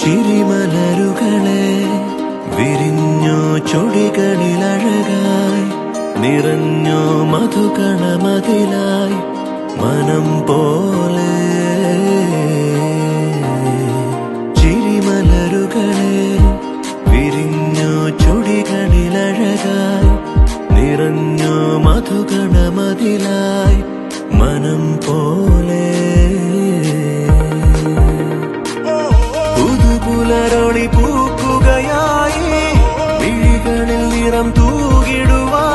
ചിരിമലരുകളെ വിരിഞ്ഞോ ചൊടികളിലഴകായി നിറഞ്ഞോ മധുകണമതിലായി മനം പോലെ ചിരിമലരുകളെ വിരിഞ്ഞോ ചൊടികളിലഴകായി നിറഞ്ഞോ മധുകണമതിലായി മനം പോലെ പുതുപുലരൊളി പൂക്കുകയായി വിഴികളിൽ നിറം തൂകിടുവാൻ